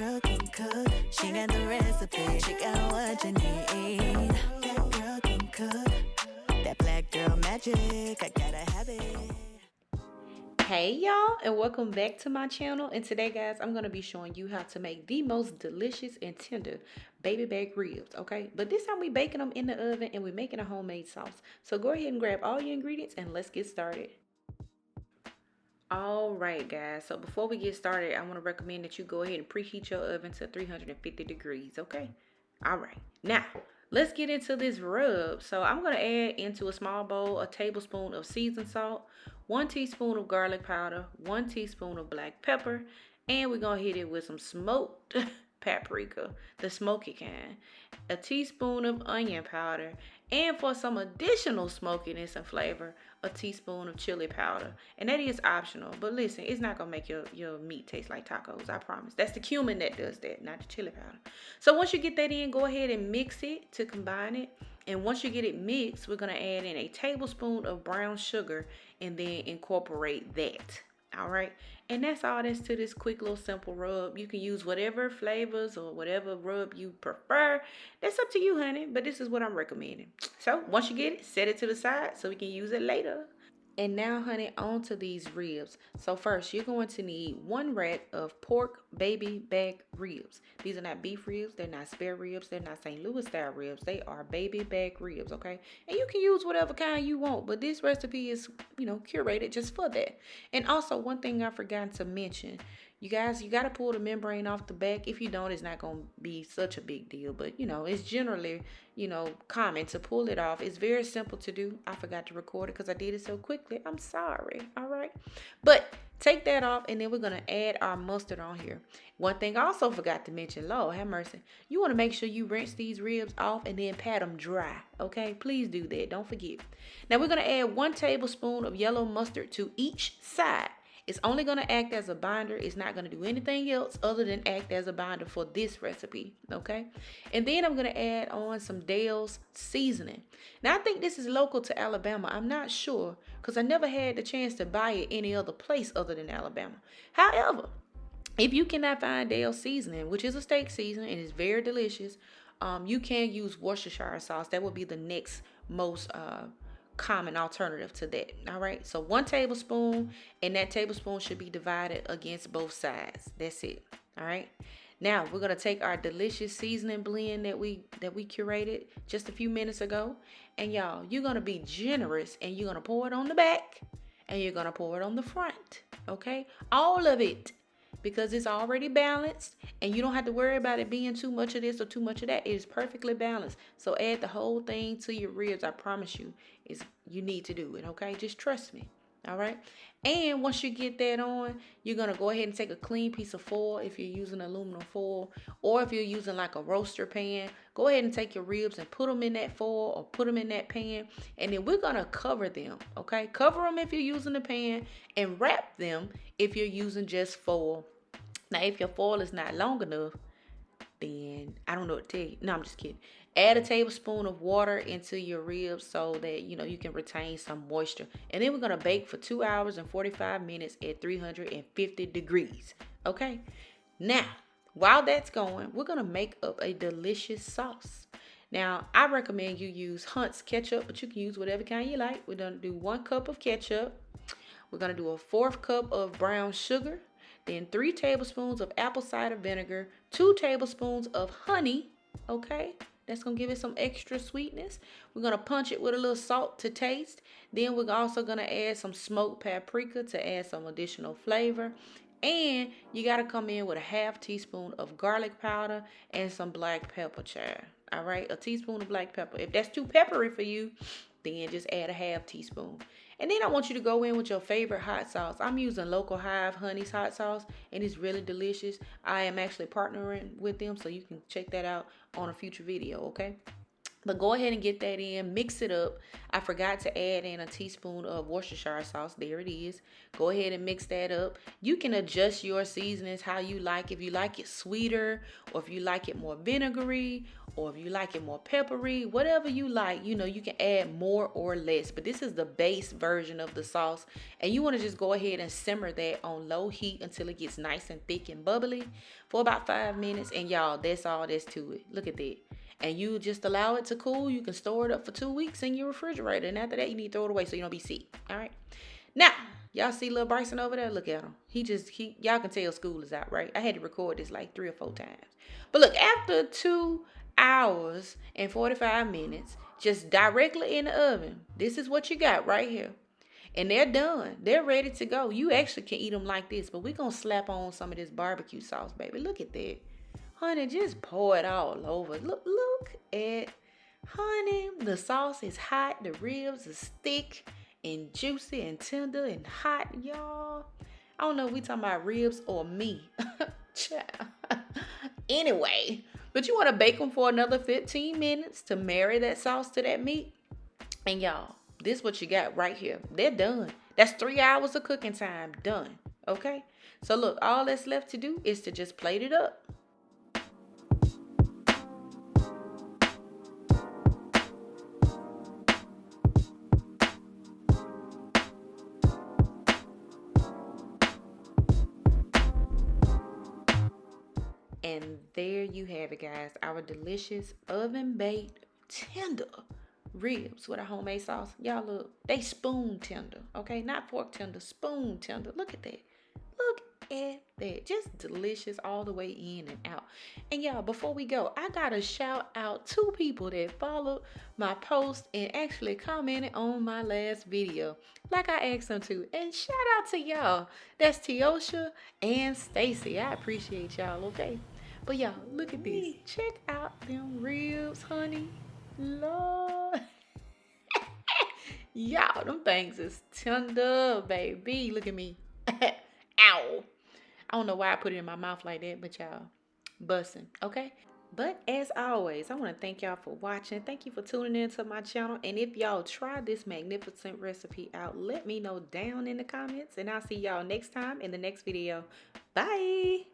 girl can cook. She got the recipe. She got what you need. That girl can cook. That black girl magic. I gotta have it. Hey y'all, and welcome back to my channel. And today guys, I'm going to be showing you how to make the most delicious and tender baby back ribs, okay? But this time we baking them in the oven and we're making a homemade sauce. So go ahead and grab all your ingredients and let's get started. Alright guys, so before we get started, I want to recommend that you go ahead and preheat your oven to 350 degrees, okay? Alright, now let's get into this rub. So I'm going to add into a small bowl a tablespoon of seasoned salt, 1 teaspoon of garlic powder, 1 teaspoon of black pepper, and we're going to hit it with some smoked paprika, the smoky kind, a teaspoon of onion powder, and for some additional smokiness and flavor, a teaspoon of chili powder. And that is optional, but listen, it's not going to make your meat taste like tacos, I promise. That's the cumin that does that, not the chili powder. So once you get that in, go ahead and mix it to combine it. And once you get it mixed, we're going to add in a tablespoon of brown sugar and then incorporate that. All right. And that's all that's to this quick little simple rub. You can use whatever flavors or whatever rub you prefer. That's up to you, honey. But this is what I'm recommending. So once you get it, set it to the side so we can use it later. And now, honey, on to these ribs. So first, you're going to need 1 rack of pork baby back ribs. These are not beef ribs. They're not spare ribs. They're not St. Louis style ribs. They are baby back ribs, okay? And you can use whatever kind you want, but this recipe is, curated just for that. And also, one thing I forgot to mention, you guys, you got to pull the membrane off the back. If you don't, it's not going to be such a big deal. But, it's generally, common to pull it off. It's very simple to do. I forgot to record it because I did it so quickly. I'm sorry. All right. But take that off, and then we're going to add our mustard on here. One thing I also forgot to mention, Lord have mercy, you want to make sure you rinse these ribs off and then pat them dry. Okay? Please do that. Don't forget. Now, we're going to add 1 tablespoon of yellow mustard to each side. It's only going to act as a binder. It's not going to do anything else other than act as a binder for this recipe, okay? And then I'm going to add on some Dale's seasoning. Now, I think this is local to Alabama. I'm not sure because I never had the chance to buy it any other place other than Alabama. However, if you cannot find Dale's seasoning, which is a steak seasoning and is very delicious, you can use Worcestershire sauce. That would be the next most common alternative to that. All right, so 1 tablespoon, and that tablespoon should be divided against both sides. That's it. All right, now we're gonna take our delicious seasoning blend that we curated just a few minutes ago, and y'all, you're gonna be generous and you're gonna pour it on the back and you're gonna pour it on the front. Okay, all of it, because it's already balanced and you don't have to worry about it being too much of this or too much of that. It is perfectly balanced. So add the whole thing to your ribs. I promise you, you need to do it, okay? Just trust me, all right? And once you get that on, you're going to go ahead and take a clean piece of foil if you're using aluminum foil, or if you're using like a roaster pan, go ahead and take your ribs and put them in that foil or put them in that pan, and then we're going to cover them, okay? Cover them if you're using the pan and wrap them if you're using just foil. Now, if your foil is not long enough, then I don't know what to tell you. No, I'm just kidding. Add a tablespoon of water into your ribs so that, you can retain some moisture. And then we're going to bake for 2 hours and 45 minutes at 350 degrees. Okay? Now, while that's going, we're going to make up a delicious sauce. Now, I recommend you use Hunt's ketchup, but you can use whatever kind you like. We're going to do 1 cup of ketchup. We're going to do a 1/4 cup of brown sugar. Then 3 tablespoons of apple cider vinegar, 2 tablespoons of honey, okay? That's going to give it some extra sweetness. We're going to punch it with a little salt to taste. Then we're also going to add some smoked paprika to add some additional flavor. And you got to come in with a 1/2 teaspoon of garlic powder and some black pepper, child. All right, a teaspoon of black pepper. If that's too peppery for you, then just add a 1/2 teaspoon. And then I want you to go in with your favorite hot sauce. I'm using Local Hive Honey's hot sauce, and it's really delicious. I am actually partnering with them, so you can check that out on a future video, okay? But go ahead and get that in, mix it up. I forgot to add in a teaspoon of Worcestershire sauce. There it is. Go ahead and mix that up. You can adjust your seasonings how you like. If you like it sweeter, or if you like it more vinegary, or if you like it more peppery, whatever you like, you know, you can add more or less. But this is the base version of the sauce. And you want to just go ahead and simmer that on low heat until it gets nice and thick and bubbly for about 5 minutes. And y'all, that's all there's to it. Look at that. And you just allow it to cool. You can store it up for 2 weeks in your refrigerator. And after that, you need to throw it away so you don't be sick. All right. Now, y'all see little Bryson over there? Look at him. Y'all can tell school is out, right? I had to record this like 3 or 4 times. But look, after 2 hours and 45 minutes, just directly in the oven, this is what you got right here. And they're done. They're ready to go. You actually can eat them like this, but we're going to slap on some of this barbecue sauce, baby. Look at that. Honey, just pour it all over. Look at, honey, the sauce is hot. The ribs is thick and juicy and tender and hot, y'all. I don't know if we talking about ribs or me. Anyway, but you want to bake them for another 15 minutes to marry that sauce to that meat. And y'all, this is what you got right here. They're done. That's 3 hours of cooking time done. Okay? So look, all that's left to do is to just plate it up. And there you have it, guys. Our delicious oven-baked tender ribs with a homemade sauce. Y'all look, they spoon tender, okay? Not fork tender, spoon tender. Look at that. Look at that. Just delicious all the way in and out. And y'all, before we go, I got to shout out 2 people that followed my post and actually commented on my last video like I asked them to. And shout out to y'all. That's Tiosha and Stacy. I appreciate y'all, okay? But y'all, look at this. Check out them ribs, honey. Lord. Y'all, them things is tender, baby. Look at me. Ow. I don't know why I put it in my mouth like that, but y'all, bussin', okay? But as always, I want to thank y'all for watching. Thank you for tuning in to my channel. And if y'all try this magnificent recipe out, let me know down in the comments. And I'll see y'all next time in the next video. Bye.